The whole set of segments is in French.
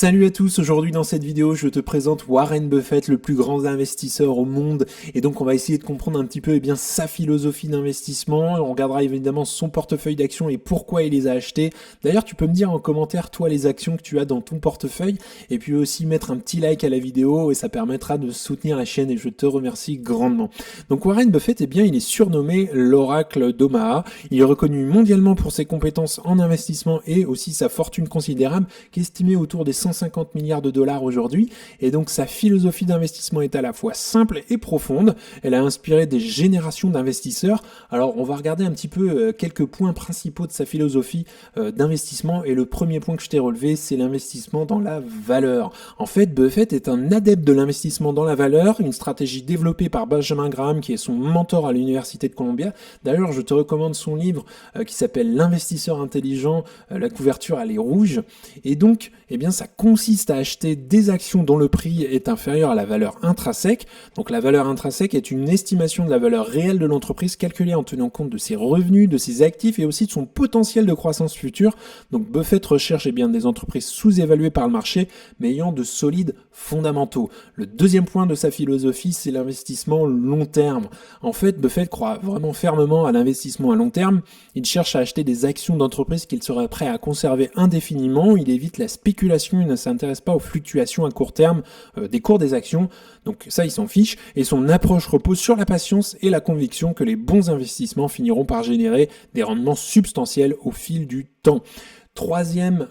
Salut à tous, aujourd'hui dans cette vidéo je te présente Warren Buffett, le plus grand investisseur au monde, et donc on va essayer de comprendre un petit peu sa philosophie d'investissement. On regardera évidemment son portefeuille d'actions et pourquoi il les a achetées. D'ailleurs tu peux me dire en commentaire toi les actions que tu as dans ton portefeuille, et puis aussi mettre un petit like à la vidéo et ça permettra de soutenir la chaîne et je te remercie grandement. Donc Warren Buffett, il est surnommé l'oracle d'Omaha. Il est reconnu mondialement pour ses compétences en investissement et aussi sa fortune considérable qui est estimée autour des 150 milliards de dollars aujourd'hui, et donc sa philosophie d'investissement est à la fois simple et profonde. Elle a inspiré des générations d'investisseurs. Alors on va regarder un petit peu quelques points principaux de sa philosophie d'investissement, et le premier point que je t'ai relevé, c'est l'investissement dans la valeur. En fait, Buffett est un adepte de l'investissement dans la valeur, une stratégie développée par Benjamin Graham qui est son mentor à l'université de Columbia. D'ailleurs, je te recommande son livre qui s'appelle L'investisseur intelligent, la couverture elle est rouge, et donc ça consiste à acheter des actions dont le prix est inférieur à la valeur intrinsèque. Donc la valeur intrinsèque est une estimation de la valeur réelle de l'entreprise calculée en tenant compte de ses revenus, de ses actifs et aussi de son potentiel de croissance future. Donc Buffett recherche des entreprises sous-évaluées par le marché mais ayant de solides fondamentaux. Le deuxième point de sa philosophie, c'est l'investissement long terme. En fait, Buffett croit vraiment fermement à l'investissement à long terme. Il cherche à acheter des actions d'entreprises qu'il serait prêt à conserver indéfiniment. Il évite la spéculation, il ne s'intéresse pas aux fluctuations à court terme des cours des actions. Donc ça, il s'en fiche. Et son approche repose sur la patience et la conviction que les bons investissements finiront par générer des rendements substantiels au fil du temps. Troisième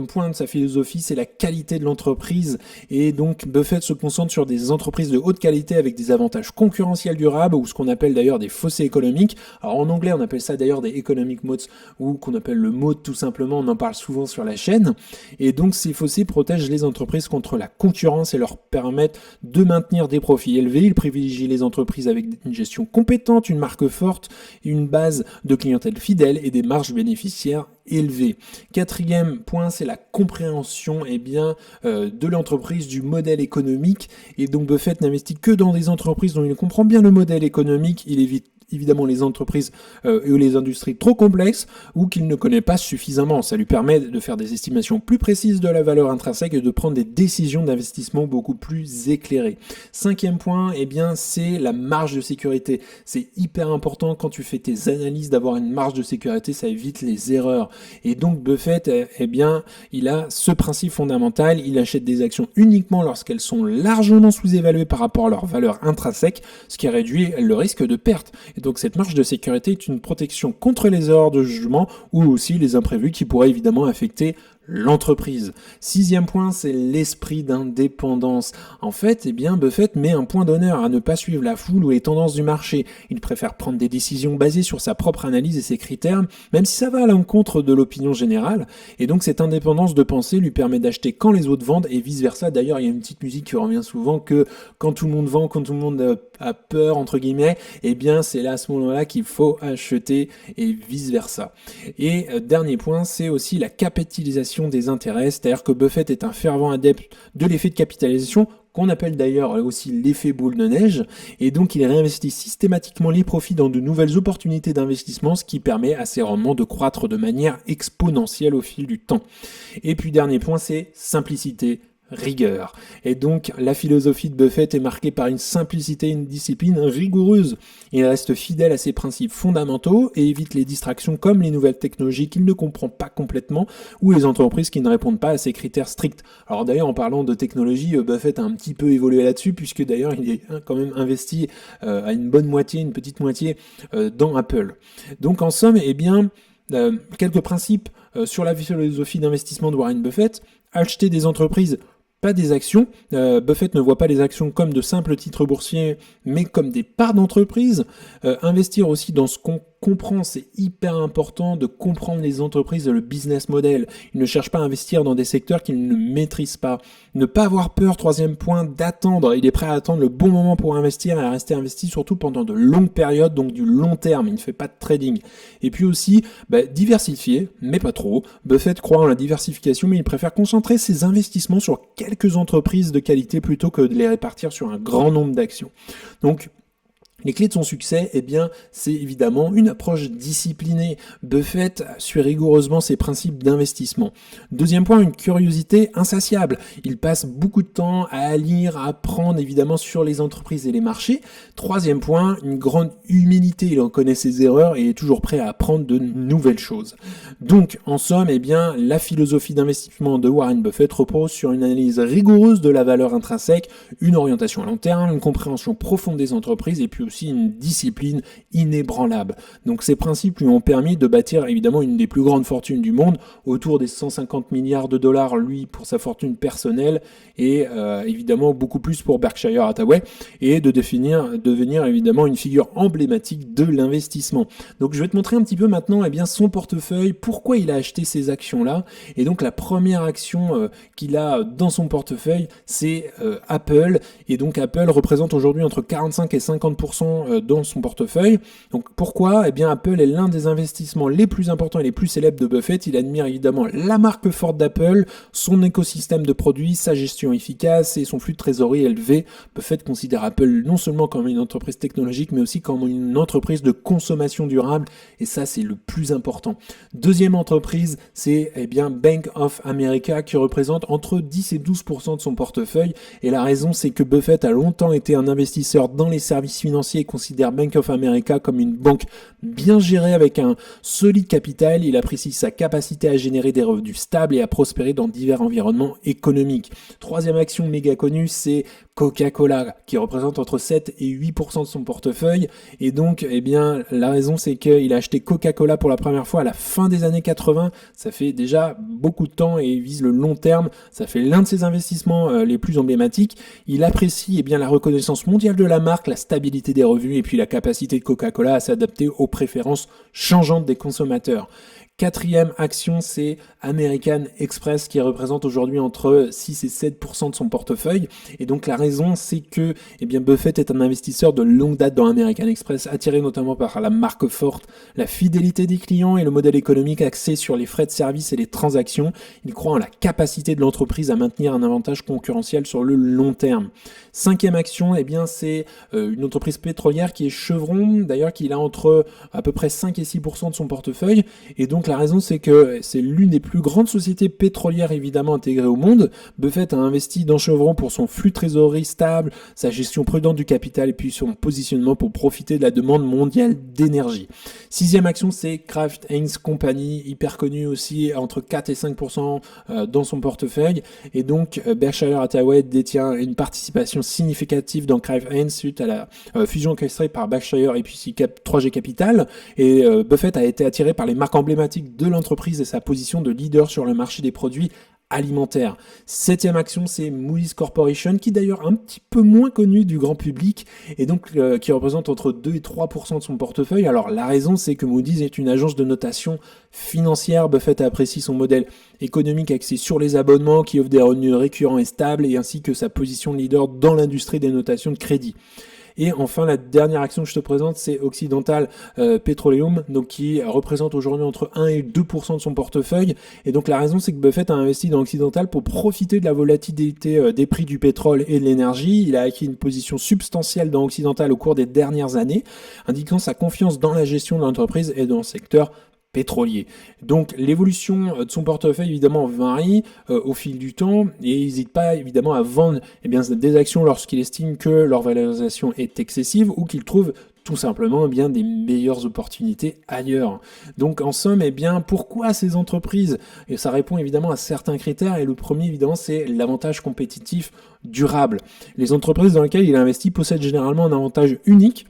point de sa philosophie, c'est la qualité de l'entreprise, et donc Buffett se concentre sur des entreprises de haute qualité avec des avantages concurrentiels durables, ou ce qu'on appelle d'ailleurs des fossés économiques. Alors en anglais on appelle ça d'ailleurs des economic moats, ou qu'on appelle le moat tout simplement, on en parle souvent sur la chaîne, et donc ces fossés protègent les entreprises contre la concurrence et leur permettent de maintenir des profits élevés. Ils privilégient les entreprises avec une gestion compétente, une marque forte, une base de clientèle fidèle et des marges bénéficiaires élevé. Quatrième point, c'est la compréhension de l'entreprise, du modèle économique, et donc Buffett n'investit que dans des entreprises dont il comprend bien le modèle économique. Il évite évidemment les entreprises et les industries trop complexes ou qu'il ne connaît pas suffisamment. Ça lui permet de faire des estimations plus précises de la valeur intrinsèque et de prendre des décisions d'investissement beaucoup plus éclairées. Cinquième point, c'est la marge de sécurité. C'est hyper important quand tu fais tes analyses d'avoir une marge de sécurité, ça évite les erreurs. Et donc Buffett, il a ce principe fondamental, il achète des actions uniquement lorsqu'elles sont largement sous-évaluées par rapport à leur valeur intrinsèque, ce qui réduit le risque de perte. Et donc cette marge de sécurité est une protection contre les erreurs de jugement ou aussi les imprévus qui pourraient évidemment affecter l'entreprise. Sixième point, c'est l'esprit d'indépendance. En fait, Buffett met un point d'honneur à ne pas suivre la foule ou les tendances du marché. Il préfère prendre des décisions basées sur sa propre analyse et ses critères, même si ça va à l'encontre de l'opinion générale. Et donc cette indépendance de pensée lui permet d'acheter quand les autres vendent et vice versa. D'ailleurs, il y a une petite musique qui revient souvent que quand tout le monde vend, quand tout le monde a peur, entre guillemets, c'est là à ce moment-là qu'il faut acheter et vice versa. Et dernier point, c'est aussi la capitalisation des intérêts, c'est-à-dire que Buffett est un fervent adepte de l'effet de capitalisation, qu'on appelle d'ailleurs aussi l'effet boule de neige, et donc il réinvestit systématiquement les profits dans de nouvelles opportunités d'investissement, ce qui permet à ses rendements de croître de manière exponentielle au fil du temps. Et puis dernier point, c'est simplicité, rigueur. Et donc la philosophie de Buffett est marquée par une simplicité et une discipline rigoureuse. Il reste fidèle à ses principes fondamentaux et évite les distractions comme les nouvelles technologies qu'il ne comprend pas complètement ou les entreprises qui ne répondent pas à ses critères stricts. Alors d'ailleurs en parlant de technologie, Buffett a un petit peu évolué là-dessus puisque d'ailleurs il est quand même investi à une petite moitié dans Apple. Donc en somme, quelques principes sur la philosophie d'investissement de Warren Buffett. Acheter des entreprises, pas des actions. Buffett ne voit pas les actions comme de simples titres boursiers, mais comme des parts d'entreprise. Investir aussi dans ce qu'on comprend, c'est hyper important de comprendre les entreprises et le business model. Il ne cherche pas à investir dans des secteurs qu'il ne maîtrise pas. Ne pas avoir peur, troisième point, d'attendre. Il est prêt à attendre le bon moment pour investir et à rester investi surtout pendant de longues périodes, donc du long terme. Il ne fait pas de trading. Et puis aussi, diversifier, mais pas trop. Buffett croit en la diversification, mais il préfère concentrer ses investissements sur quelques entreprises de qualité plutôt que de les répartir sur un grand nombre d'actions. Donc, Les clés de son succès, eh bien, c'est évidemment une approche disciplinée. Buffett suit rigoureusement ses principes d'investissement. Deuxième point, une curiosité insatiable. Il passe beaucoup de temps à lire, à apprendre évidemment sur les entreprises et les marchés. Troisième point, une grande humilité. Il en connaît ses erreurs et est toujours prêt à apprendre de nouvelles choses. Donc, en somme, eh bien, la philosophie d'investissement de Warren Buffett repose sur une analyse rigoureuse de la valeur intrinsèque, une orientation à long terme, une compréhension profonde des entreprises et puis aussi une discipline inébranlable. Donc ces principes lui ont permis de bâtir évidemment une des plus grandes fortunes du monde, autour des 150 milliards de dollars lui pour sa fortune personnelle et évidemment beaucoup plus pour Berkshire Hathaway, et de devenir évidemment une figure emblématique de l'investissement. Donc je vais te montrer un petit peu maintenant son portefeuille, pourquoi il a acheté ces actions-là. Et donc la première action qu'il a dans son portefeuille, c'est Apple. Et donc Apple représente aujourd'hui entre 45 et 50% dans son portefeuille. Donc pourquoi ? Apple est l'un des investissements les plus importants et les plus célèbres de Buffett. Il admire évidemment la marque forte d'Apple, son écosystème de produits, sa gestion efficace et son flux de trésorerie élevé. Buffett considère Apple non seulement comme une entreprise technologique, mais aussi comme une entreprise de consommation durable. Et ça, c'est le plus important. Deuxième entreprise, c'est Bank of America, qui représente entre 10 et 12% de son portefeuille. Et la raison, c'est que Buffett a longtemps été un investisseur dans les services financiers et considère Bank of America comme une banque bien gérée avec un solide capital. Il apprécie sa capacité à générer des revenus stables et à prospérer dans divers environnements économiques. Troisième action méga connue, c'est Coca-Cola, qui représente entre 7 et 8% de son portefeuille. Et donc, la raison, c'est qu'il a acheté Coca-Cola pour la première fois à la fin des années 80. Ça fait déjà beaucoup de temps et il vise le long terme. Ça fait l'un de ses investissements les plus emblématiques. Il apprécie la reconnaissance mondiale de la marque, la stabilité des revenus et puis la capacité de Coca-Cola à s'adapter aux préférences changeantes des consommateurs. Quatrième action, c'est American Express, qui représente aujourd'hui entre 6 et 7% de son portefeuille. Et donc la raison, c'est que Buffett est un investisseur de longue date dans American Express, attiré notamment par la marque forte, la fidélité des clients et le modèle économique axé sur les frais de service et les transactions. Il croit en la capacité de l'entreprise à maintenir un avantage concurrentiel sur le long terme. Cinquième action, c'est une entreprise pétrolière qui est Chevron, d'ailleurs qu'il a entre à peu près 5 et 6% de son portefeuille. Et donc la raison, c'est que c'est l'une des plus grandes sociétés pétrolières évidemment intégrées au monde. Buffett a investi dans Chevron pour son flux de trésorerie stable, sa gestion prudente du capital et puis son positionnement pour profiter de la demande mondiale d'énergie. Sixième action, c'est Kraft Heinz Company, hyper connue aussi, entre 4 et 5% dans son portefeuille. Et donc Berkshire Hathaway détient une participation significative dans Kraft Heinz suite à la fusion orchestrée par Berkshire et puis 3G Capital. Et Buffett a été attiré par les marques emblématiques de l'entreprise et sa position de leader sur le marché des produits alimentaire. Septième action, c'est Moody's Corporation, qui est d'ailleurs un petit peu moins connu du grand public et donc qui représente entre 2 et 3% de son portefeuille. Alors la raison, c'est que Moody's est une agence de notation financière. Buffett apprécie son modèle économique axé sur les abonnements qui offre des revenus récurrents et stables, et ainsi que sa position de leader dans l'industrie des notations de crédit. Et enfin, la dernière action que je te présente, c'est Occidental Petroleum, donc qui représente aujourd'hui entre 1 et 2% de son portefeuille. Et donc la raison, c'est que Buffett a investi dans Occidental pour profiter de la volatilité des prix du pétrole et de l'énergie. Il a acquis une position substantielle dans Occidental au cours des dernières années, indiquant sa confiance dans la gestion de l'entreprise et dans le secteur pétrolier. Donc l'évolution de son portefeuille évidemment varie au fil du temps, et il n'hésite pas évidemment à vendre des actions lorsqu'il estime que leur valorisation est excessive ou qu'il trouve tout simplement des meilleures opportunités ailleurs. Donc en somme, pourquoi ces entreprises ? Et ça répond évidemment à certains critères, et le premier évidemment c'est l'avantage compétitif durable. Les entreprises dans lesquelles il investit possèdent généralement un avantage unique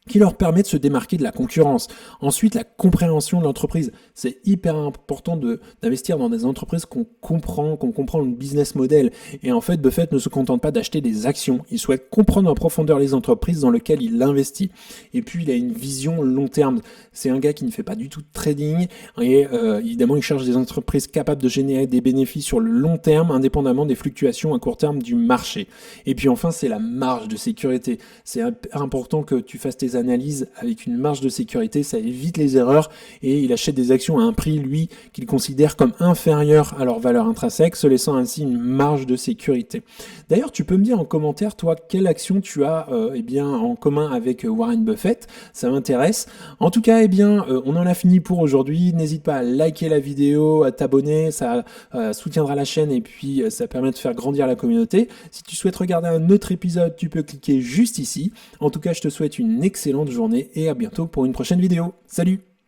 qui leur permet de se démarquer de la concurrence. Ensuite, la compréhension de l'entreprise. C'est hyper important d'investir dans des entreprises qu'on comprend le business model. Et en fait, Buffett ne se contente pas d'acheter des actions. Il souhaite comprendre en profondeur les entreprises dans lesquelles il investit. Et puis, il a une vision long terme. C'est un gars qui ne fait pas du tout de trading. Et évidemment, il cherche des entreprises capables de générer des bénéfices sur le long terme, indépendamment des fluctuations à court terme du marché. Et puis enfin, c'est la marge de sécurité. C'est important que tu fasses tes analyses avec une marge de sécurité, ça évite les erreurs et il achète des actions à un prix, lui, qu'il considère comme inférieur à leur valeur intrinsèque, se laissant ainsi une marge de sécurité. D'ailleurs, tu peux me dire en commentaire, toi, quelle action tu as en commun avec Warren Buffett, ça m'intéresse. En tout cas, on en a fini pour aujourd'hui. N'hésite pas à liker la vidéo, à t'abonner, ça soutiendra la chaîne et puis ça permet de faire grandir la communauté. Si tu souhaites regarder un autre épisode, tu peux cliquer juste ici. En tout cas, je te souhaite une excellente journée et à bientôt pour une prochaine vidéo. Salut!